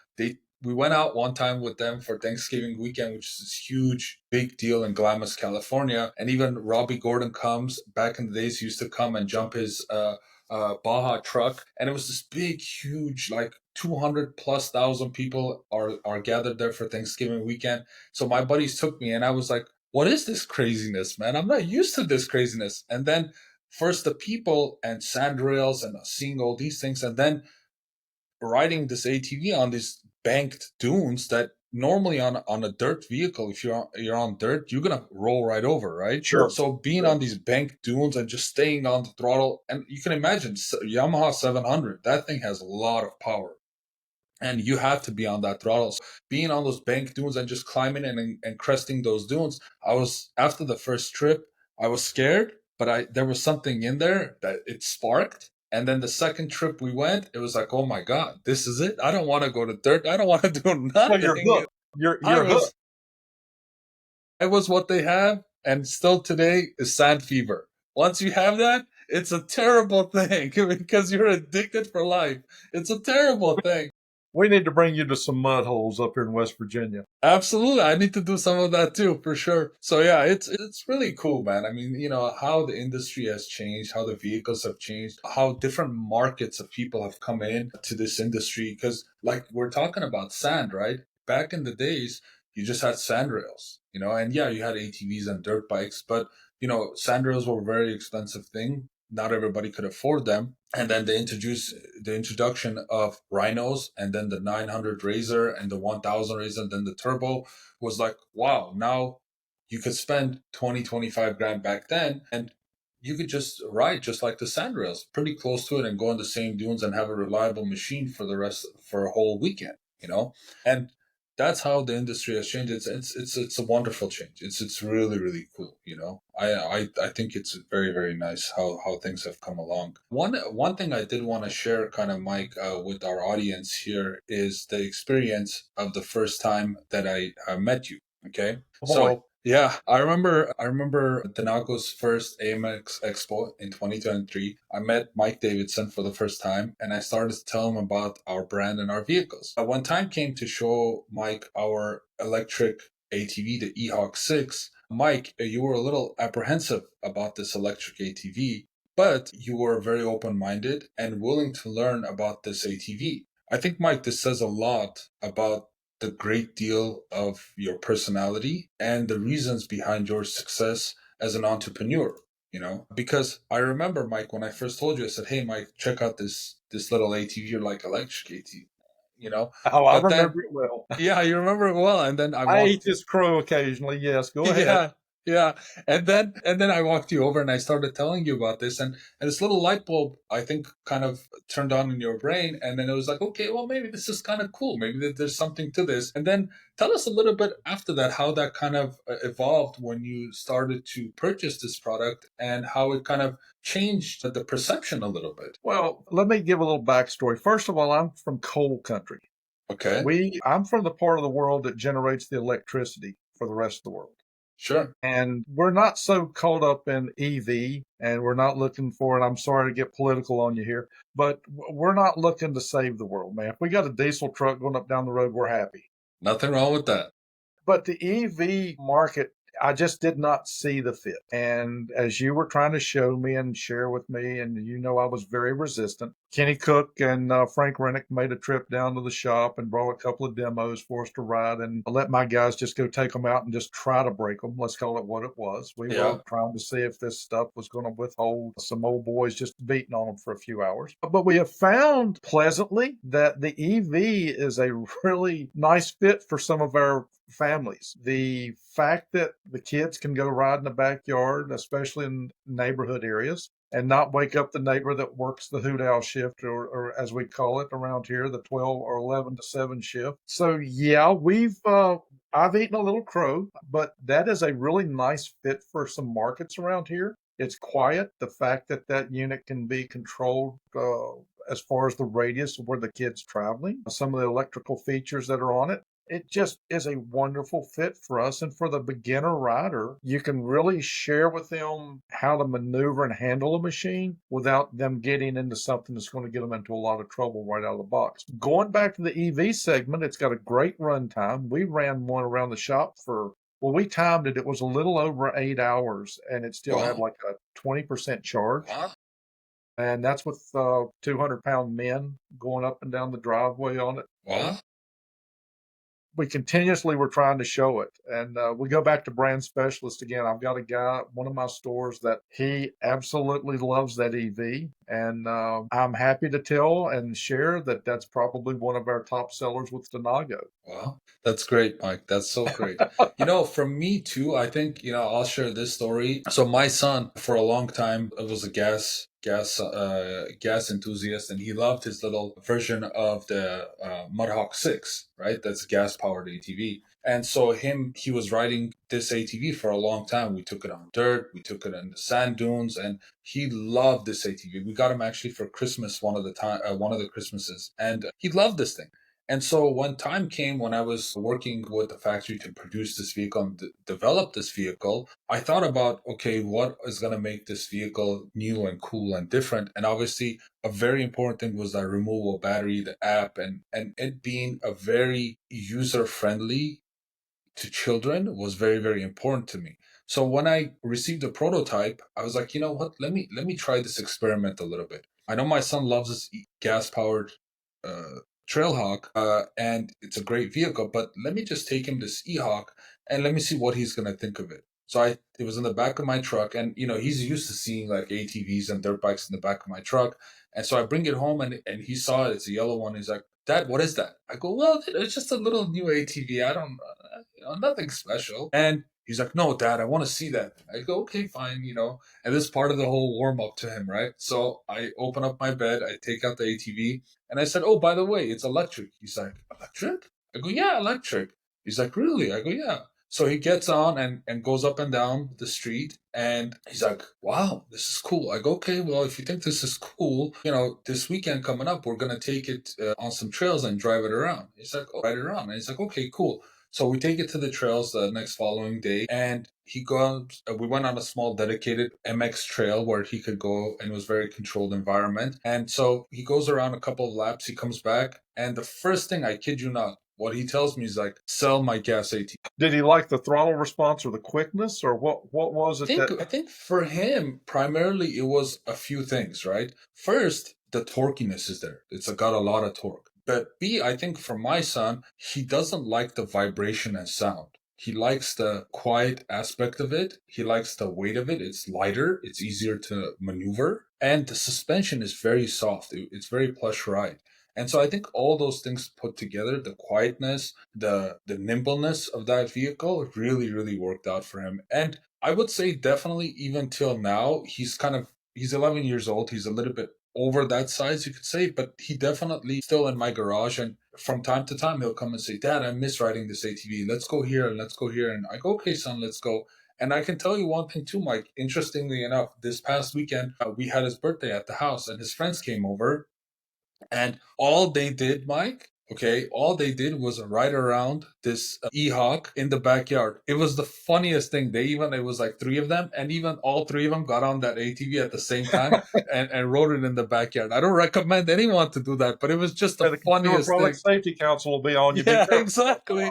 we went out one time with them for Thanksgiving weekend, which is this huge, big deal in Glamis, California. And even Robbie Gordon comes back in the days. He used to come and jump his Baja truck, and it was this big, huge, like 200 plus thousand people are gathered there for Thanksgiving weekend. So my buddies took me, and I was like, "What is this craziness, man? I'm not used to this craziness." And then first the people and sand rails and seeing all these things, and then riding this ATV on these banked dunes that normally on a dirt vehicle, if you're on dirt, you're gonna roll right over, right?
Sure.
So being
Sure.
on these banked dunes and just staying on the throttle, and you can imagine Yamaha 700, that thing has a lot of power. And you have to be on that throttle. So being on those bank dunes and just climbing and cresting those dunes, I was after the first trip, I was scared, but I there was something in there that it sparked. And then the second trip we went, it was like, oh my God, this is it. I don't want to go to dirt. I don't want to do
So you're
nothing.
hooked. You're
I
you're hooked.
was I was what they have, and still today is sand fever. Once you have that, it's a terrible thing because you're addicted for life. It's a terrible thing.
We need to bring you to some mud holes up here in West Virginia.
Absolutely. I need to do some of that too, for sure. So yeah, it's really cool, man. I mean, how the industry has changed, how the vehicles have changed, how different markets of people have come in to this industry. Because like we're talking about sand, right? Back in the days, you just had sand rails, and yeah, you had ATVs and dirt bikes, but sand rails were a very expensive thing. Not everybody could afford them. And then they introduced the introduction of rhinos, and then the 900 razor and the 1000 razor and then the turbo was like, wow, now you could spend 20, 25 grand back then, and you could just ride just like the sand rails, pretty close to it, and go on the same dunes and have a reliable machine for a whole weekend. And that's how the industry has changed. It's a wonderful change. It's really, really cool. I think it's very, very nice how things have come along. One thing I did want to share, kind of, Mike, with our audience here is the experience of the first time that I met you. Okay,
Oh boy.
so yeah, I remember Denago's first AMX Expo in 2023. I met Mike Davidson for the first time, and I started to tell him about our brand and our vehicles. When time came to show Mike our electric ATV, the eHawk 6, Mike, you were a little apprehensive about this electric ATV, but you were very open-minded and willing to learn about this ATV. I think, Mike, this says a lot about the great deal of your personality and the reasons behind your success as an entrepreneur. Because I remember, Mike, when I first told you, I said, hey, Mike, check out this little ATV, you're like electric ATV, you know
Oh, I
but then
remember it well.
yeah, you remember it well. And then I
I eat
walked.
this crow occasionally. Yes, go ahead.
Yeah, yeah. And then I walked you over and I started telling you about this, and this little light bulb, I think, kind of turned on in your brain, and then it was like, okay, well, maybe this is kind of cool. Maybe there's something to this. And then tell us a little bit after that how that kind of evolved when you started to purchase this product, and how it kind of changed the perception a little bit.
Well, let me give a little backstory. First of all, I'm from coal country.
Okay,
I'm from the part of the world that generates the electricity for the rest of the world.
sure.
And we're not so caught up in EV, and we're not looking for, and I'm sorry to get political on you here, but we're not looking to save the world, man. If we got a diesel truck going up down the road, we're happy.
Nothing wrong with that.
But the EV market I just did not see the fit. And as you were trying to show me and share with me, and I was very resistant. Kenny Cook and Frank Rennick made a trip down to the shop and brought a couple of demos for us to ride, and I let my guys just go take them out and just try to break them. Let's call it what it was. We
Yeah.
were trying to see if this stuff was going to withhold some old boys just beating on them for a few hours. But we have found pleasantly that the EV is a really nice fit for some of our families. The fact that the kids can go ride in the backyard, especially in neighborhood areas, and not wake up the neighbor that works the hoot owl shift, or as we call it around here, the 12 or 11 to 7 shift. So yeah, I've eaten a little crow, but that is a really nice fit for some markets around here. It's quiet. The fact that that unit can be controlled as far as the radius of where the kid's traveling, some of the electrical features that are on it, it just is a wonderful fit for us. And for the beginner rider, you can really share with them how to maneuver and handle a machine without them getting into something that's going to get them into a lot of trouble right out of the box. Going back to the EV segment, it's got a great run time. We ran one around the shop we timed it. It was a little over 8 hours, and it still had
Wow.
like a 20% charge.
Wow.
And that's with 200-pound men going up and down the driveway on it.
Wow.
We continuously were trying to show it. And we go back to brand specialist again. I've got a guy at one of my stores that he absolutely loves that EV. And I'm happy to tell and share that that's probably one of our top sellers with Denago.
Wow. That's great, Mike. That's so great. For me too, I think, I'll share this story. So my son, for a long time, was a gas enthusiast, and he loved his little version of the Mudhawk 6, right? That's a gas powered ATV. And so he was riding this ATV for a long time. We took it on dirt, we took it in the sand dunes, and he loved this ATV. We got him actually for Christmas one of the Christmases, and he loved this thing. And so when time came, when I was working with the factory to produce this vehicle and develop this vehicle, I thought about, okay, what is going to make this vehicle new and cool and different? And obviously, a very important thing was that removable battery, the app, and it being a very user-friendly to children was very, very important to me. So when I received a prototype, I was like, you know what? Let me try this experiment a little bit. I know my son loves this gas-powered uh, Trailhawk, and it's a great vehicle, but let me just take him this E-Hawk and let me see what he's gonna think of it. So it was in the back of my truck, and he's used to seeing like ATVs and dirt bikes in the back of my truck, and so I bring it home, and he saw it. It's a yellow one. He's like, "Dad, what is that?" I go, "Well, it's just a little new ATV. I don't, nothing special." And he's like, "No, Dad, I want to see that." I go, "Okay, fine, And this is part of the whole warm up to him, right? So I open up my bed, I take out the ATV, and I said, "Oh, by the way, it's electric." He's like, "Electric?" I go, "Yeah, electric." He's like, "Really?" I go, "Yeah." So he gets on and goes up and down the street, and he's like, "Wow, this is cool." I go, "Okay, well, if you think this is cool, this weekend coming up, we're going to take it on some trails and drive it around." He's like, "Oh, ride it around." And he's like, "Okay, cool." So we take it to the trails the next following day, and he goes. We went on a small dedicated MX trail where he could go, and it was a very controlled environment. And so he goes around a couple of laps. He comes back, and the first thing, I kid you not, what he tells me is like, "Sell my gas ATV."
Did he like the throttle response or the quickness, or what was it
I think for him, primarily it was a few things, right? First, the torquiness is there. It's got a lot of torque. But B, I think for my son, he doesn't like the vibration and sound. He likes the quiet aspect of it. He likes the weight of it. It's lighter. It's easier to maneuver. And the suspension is very soft. It's very plush ride. And so I think all those things put together, the quietness, the nimbleness of that vehicle really, really worked out for him. And I would say definitely even till now, he's 11 years old. He's a little bit over that size, you could say, but he definitely still in my garage. And from time to time, he'll come and say, "Dad, I miss riding this ATV. Let's go here and let's go here." And I go, "Okay, son, let's go." And I can tell you one thing too, Mike. Interestingly enough, this past weekend, we had his birthday at the house, and his friends came over, and all they did, Mike, okay, all they did was ride around this E-Hawk in the backyard. It was the funniest thing. It was like three of them, and even all three of them got on that ATV at the same time and rode it in the backyard. I don't recommend anyone to do that, but it was just the
the Consumer
funniest
Product
thing.
Safety Council will be on you.
Yeah, exactly.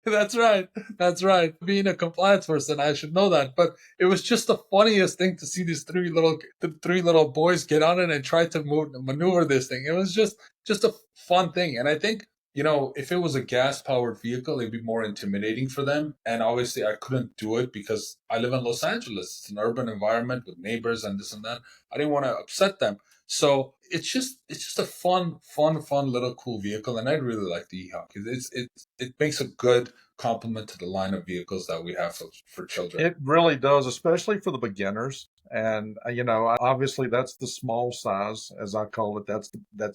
That's right. That's right. Being a compliance person, I should know that. But it was just the funniest thing to see these three little boys get on it and try to maneuver this thing. It was just a fun thing. And I think, if it was a gas powered vehicle, it'd be more intimidating for them. And obviously, I couldn't do it because I live in Los Angeles. It's an urban environment with neighbors and this and that. I didn't want to upset them. So it's just a fun little cool vehicle, and I really like the E-Hawk. It makes a good complement to the line of vehicles that we have for children.
It really does, especially for the beginners. And obviously that's the small size, as I call it. That's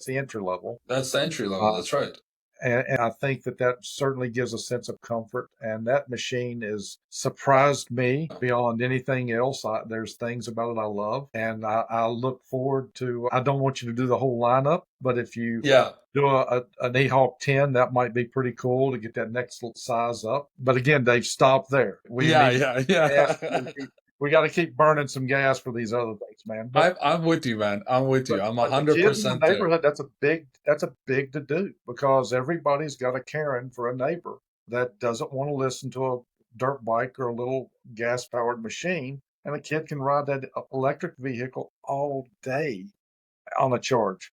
the entry level.
That's the entry level.
Uh,
That's right.
and I think that certainly gives a sense of comfort. And that machine has surprised me beyond anything else. There's things about it I love, and I look forward to. I don't want you to do the whole lineup, but if you
Yeah.
do an E-Hawk 10, that might be pretty cool to get that next size up. But again, they've stopped there. We got to keep burning some gas for these other things, man.
I'm with you, man. I'm with you. I'm
But the kids in the
100% there.
neighborhood, that's a big to do, because everybody's got a Karen for a neighbor that doesn't want to listen to a dirt bike or a little gas powered machine, and a kid can ride that electric vehicle all day on a charge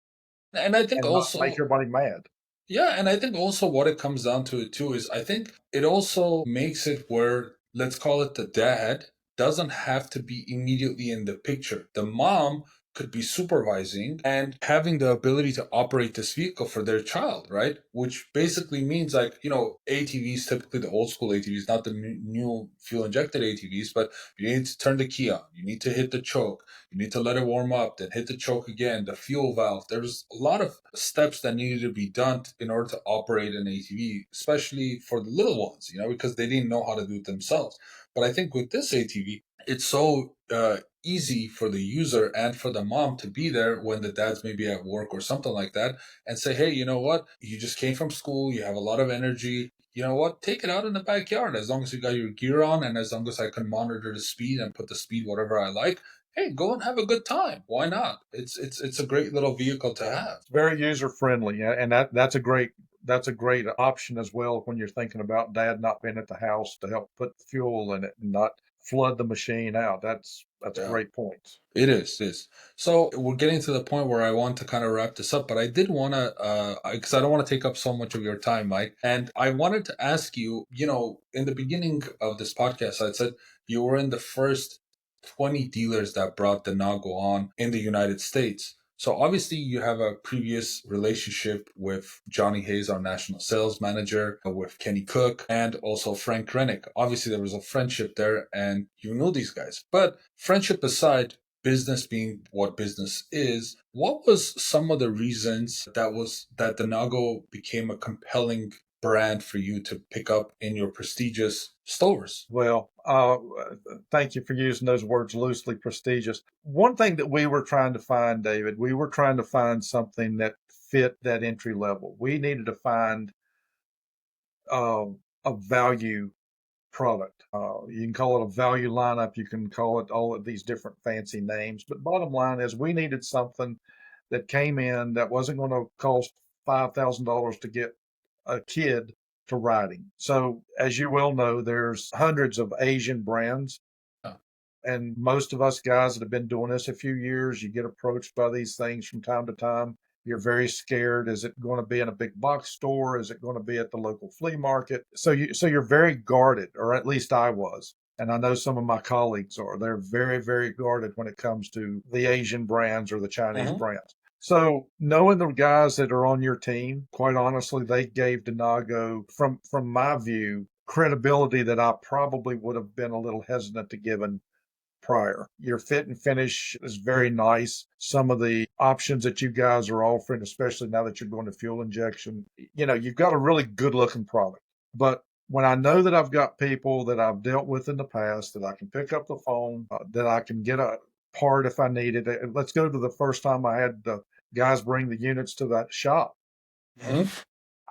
And I think
and not make
also,
everybody mad.
yeah, and I think also what it comes down to it too is I think it also makes it where, let's call it, the dad doesn't have to be immediately in the picture. The mom could be supervising and having the ability to operate this vehicle for their child, right? Which basically means, like, ATVs, typically the old school ATVs, not the new fuel injected ATVs, but you need to turn the key on, you need to hit the choke, you need to let it warm up, then hit the choke again, the fuel valve. There's a lot of steps that needed to be done in order to operate an ATV, especially for the little ones, because they didn't know how to do it themselves. But I think with this ATV, it's so easy for the user and for the mom to be there when the dad's maybe at work or something like that, and say, hey, you know what? You just came from school, you have a lot of energy. You know what? Take it out in the backyard. As long as you got your gear on, and as long as I can monitor the speed and put the speed whatever I like, hey, go and have a good time. Why not? It's a great little vehicle to have.
Very user friendly, and that's a great option as well when you're thinking about dad not being at the house to help put fuel in it and not flood the machine out. That's a
Yeah.
great point.
It is. So we're getting to the point where I want to kind of wrap this up, but I did want to, because I don't want to take up so much of your time, Mike. And I wanted to ask you, in the beginning of this podcast, I said you were in the first 20 dealers that brought Denago on in the United States. So obviously you have a previous relationship with Johnny Hayes, our national sales manager, with Kenny Cook, and also Frank Rennick. Obviously there was a friendship there, and you knew these guys. But friendship aside, business being what business is, what was some of the reasons that Denago became a compelling brand for you to pick up in your prestigious stores?
Well, thank you for using those words loosely, prestigious. One thing that we were trying to find, David, we were trying to find something that fit that entry level. We needed to find a value product. You can call it a value lineup. You can call it all of these different fancy names. But bottom line is, we needed something that came in that wasn't going to cost $5,000 to get a kid to riding. So, as you well know, there's hundreds of Asian brands.
Oh.
And most of us guys that have been doing this a few years, you get approached by these things from time to time. You're very scared. Is it going to be in a big box store? Is it going to be at the local flea market? So you're very guarded, or at least I was. And I know some of my colleagues are. They're very, very guarded when it comes to the Asian brands or the Chinese brands. So knowing the guys that are on your team, quite honestly, they gave Denago, from my view, credibility that I probably would have been a little hesitant to give prior. Your fit and finish is very nice. Some of the options that you guys are offering, especially now that you're going to fuel injection, you've got a really good looking product. But when I know that I've got people that I've dealt with in the past, that I can pick up the phone, that I can get a part if I need it. Let's go to the first time I had the guys bring the units to that shop.
Mm-hmm.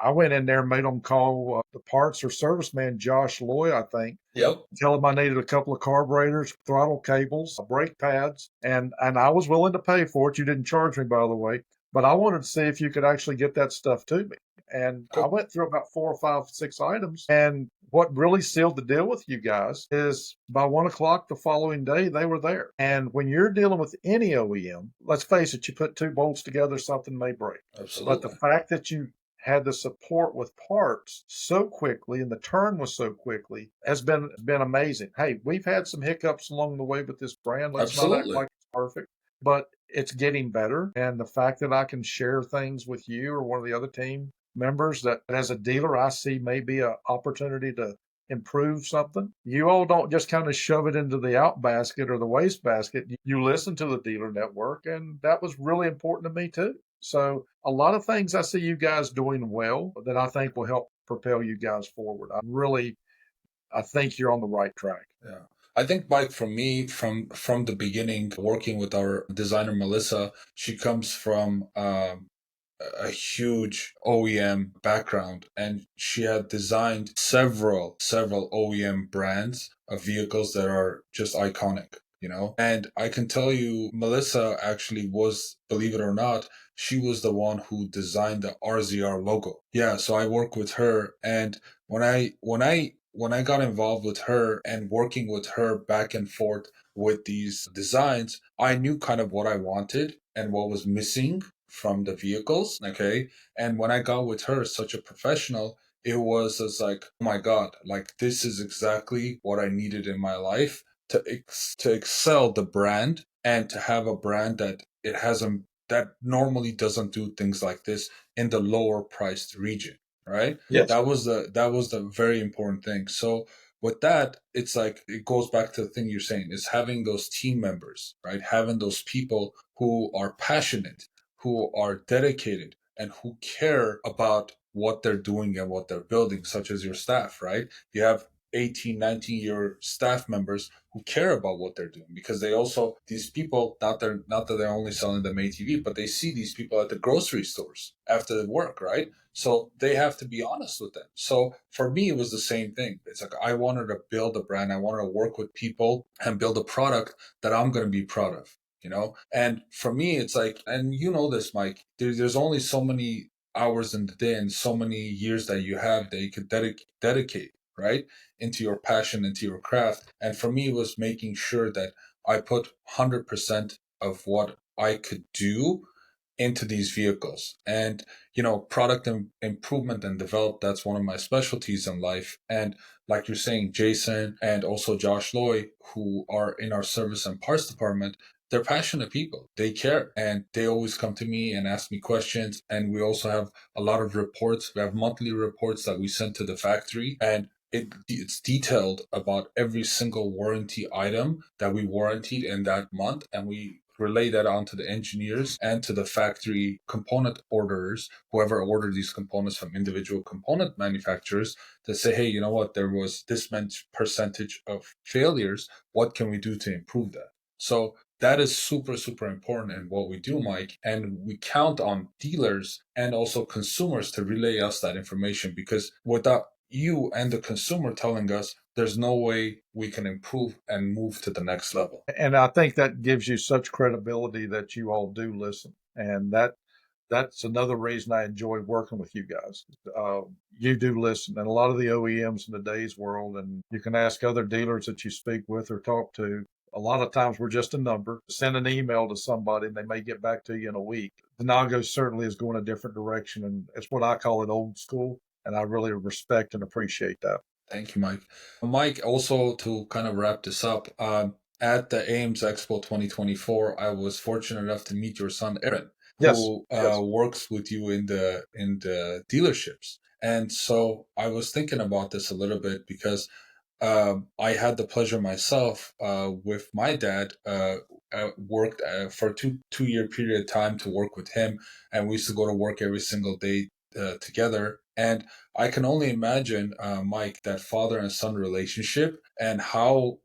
I went in there and made them call the parts or service man, Josh Loy, I think.
Yep.
Tell him I needed a couple of carburetors, throttle cables, brake pads, and I was willing to pay for it. You didn't charge me, by the way, but I wanted to see if you could actually get that stuff to me. And I
Cool.
went through about 4 or 5, 6 items. And what really sealed the deal with you guys is by 1 o'clock the following day, they were there. And when you're dealing with any OEM, let's face it, you put two bolts together, something may break. But the
Absolutely.
fact that you had the support with parts so quickly and the turn was so quickly has been amazing. Hey, we've had some hiccups along the way with this brand. Let's not act
Absolutely.
like it's perfect, but it's getting better. And the fact that I can share things with you or one of the other team members that as a dealer I see maybe an opportunity to improve something. You all don't just kind of shove it into the out basket or the waste basket. You listen to the dealer network, and that was really important to me too. So a lot of things I see you guys doing well that I think will help propel you guys forward. I think you're on the right track.
Yeah. I think, Mike, for me, from the beginning, working with our designer Melissa, she comes from a huge OEM background, and she had designed several OEM brands of vehicles that are just iconic, you know. And I can tell you, Melissa actually was, believe it or not, she was the one who designed the RZR logo. Yeah, so I work with her, and when I got involved with her and working with her back and forth with these designs, I knew kind of what I wanted and what was missing from the vehicles. Okay. And when I got with her, such a professional, it was just like, oh my God, like this is exactly what I needed in my life to excel the brand and to have a brand that it hasn't, that normally doesn't do things like this in the lower priced region. Right.
Yes.
That was the very important thing. So with that, it's like it goes back to the thing you're saying is having those team members, right? Having those people who are passionate, who are dedicated, and who care about what they're doing and what they're building, such as your staff, right? You have 18, 19-year staff members who care about what they're doing because they also, these people, not that they're only selling them ATV, but they see these people at the grocery stores after the work, right? So they have to be honest with them. So for me, it was the same thing. It's like I wanted to build a brand. I wanted to work with people and build a product that I'm going to be proud of, you know? And for me, it's like, and you know this, Mike, there's only so many hours in the day and so many years that you have that you could dedicate, right? Into your passion, into your craft. And for me, it was making sure that I put 100% of what I could do into these vehicles. And product improvement and develop, that's one of my specialties in life. And like you're saying, Jason and also Josh Loy, who are in our service and parts department, they're passionate people. They care and they always come to me and ask me questions. And we also have a lot of reports. We have monthly reports that we send to the factory, and it's detailed about every single warranty item that we warranted in that month, and we relay that on to the engineers and to the factory component orderers, whoever ordered these components from individual component manufacturers, to say, hey, you know what, there was this much percentage of failures. What can we do to improve that? So that is super, super important in what we do, Mike. And we count on dealers and also consumers to relay us that information, because without you and the consumer telling us, there's no way we can improve and move to the next level.
And I think that gives you such credibility that you all do listen. And that's another reason I enjoy working with you guys. You do listen, and a lot of the OEMs in today's world, and you can ask other dealers that you speak with or talk to. A lot of times we're just a number. Send an email to somebody, and they may get back to you in a week. Denago certainly is going a different direction, and it's what I call it old school. And I really respect and appreciate that.
Thank you, Mike. Mike, also to kind of wrap this up, at the Ames Expo 2024, I was fortunate enough to meet your son Aaron,
Yes,
who
yes.
works with you in the dealerships. And so I was thinking about this a little bit because I had the pleasure myself with my dad. Worked for a two-year period of time to work with him, and we used to go to work every single day together. And I can only imagine, Mike, that father and son relationship, and how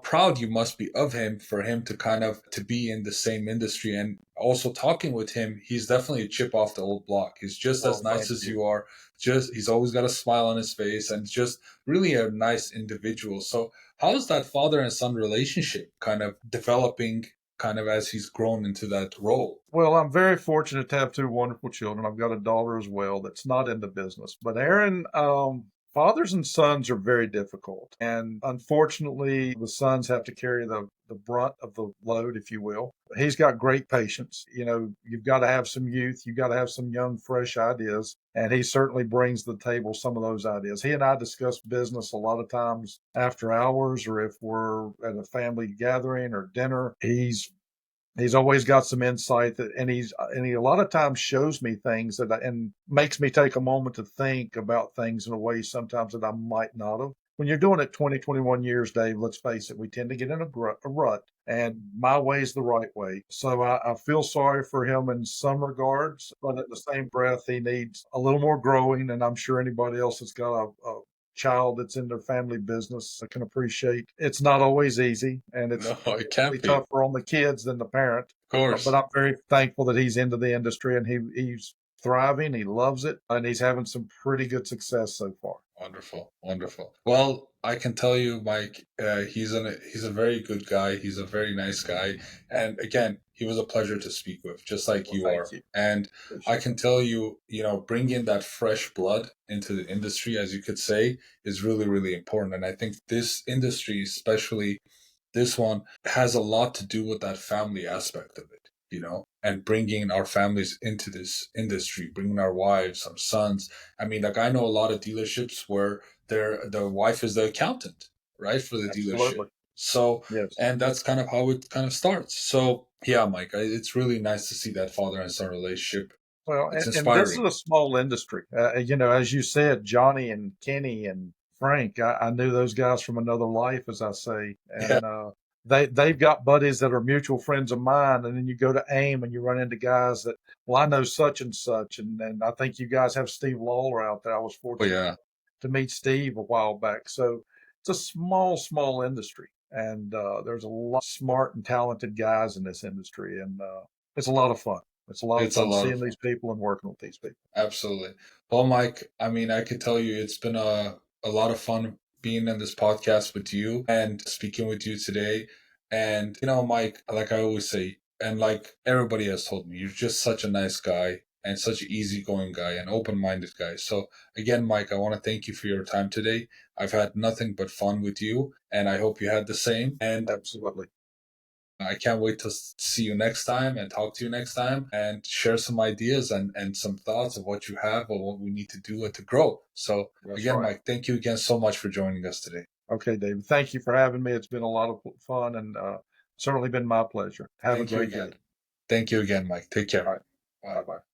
proud you must be of him for him to kind of to be in the same industry. And also talking with him, he's definitely a chip off the old block. He's just as
Oh,
nice
thank
as
you.
you are. Just he's always got a smile on his face and just really a nice individual. So how is that father and son relationship kind of developing kind of as he's grown into that role?
Well, I'm very fortunate to have two wonderful children. I've got a daughter as well that's not in the business. But Aaron, fathers and sons are very difficult. And unfortunately, the sons have to carry the brunt of the load, if you will. He's got great patience. You know, you've got to have some youth, you've got to have some young, fresh ideas. And he certainly brings to the table some of those ideas. He and I discuss business a lot of times after hours, or if we're at a family gathering or dinner. He's always got some insight that, and he a lot of times shows me things and makes me take a moment to think about things in a way sometimes that I might not have. When you're doing it 20, 21 years, Dave, let's face it, we tend to get in a rut, and my way is the right way. So I feel sorry for him in some regards, but at the same breath, he needs a little more growing. And I'm sure anybody else that's got a child that's in their family business can appreciate it's not always easy, and it's
No, it can't be.
tougher on the kids than the parent.
Of course.
But I'm very thankful that he's into the industry, and he's thriving. He loves it, and he's having some pretty good success so far.
Wonderful, wonderful. Well, I can tell you, Mike, he's a very good guy. He's a very nice guy, and again, he was a pleasure to speak with, just like you are.
You.
And I can tell you, bringing that fresh blood into the industry, as you could say, is really, really important. And I think this industry, especially this one, has a lot to do with that family aspect of it, and bringing our families into this industry, bringing our wives, our sons. I mean, like, I know a lot of dealerships where the wife is the accountant, right, for the
Absolutely.
dealership. So,
Yes.
and that's kind of how it kind of starts. So, yeah, Mike, it's really nice to see that father and son relationship.
Well,
It's
and this is
inspiring.
a small industry. As you said, Johnny and Kenny and Frank, I knew those guys from another life, as I say.
Yeah.
And they've got buddies that are mutual friends of mine. And then you go to AIM and you run into guys that, well, I know such and such. And I think you guys have Steve Lawler out there. I was
Oh,
fortunate
yeah.
to meet Steve a while back. So it's a small industry. And there's a lot of smart and talented guys in this industry. And it's a lot of fun. It's a lot of
It's a
fun
lot of
seeing
fun.
these people and working with these people.
Absolutely. Well, Mike, I mean, I could tell you it's been a lot of fun being in this podcast with you and speaking with you today. And, Mike, like I always say, and like everybody has told me, you're just such a nice guy and such an easygoing guy and open-minded guy. So again, Mike, I want to thank you for your time today. I've had nothing but fun with you, and I hope you had the same. And
Absolutely.
I can't wait to see you next time and talk to you next time and share some ideas and some thoughts of what you have or what we need to do to grow. So,
That's
again,
right.
Mike, thank you again so much for joining us today.
Okay, David. Thank you for having me. It's been a lot of fun and certainly been my pleasure. Have
Thank
a
you
great
again.
day.
Thank you again, Mike. Take care.
All right.
Bye.
Bye bye.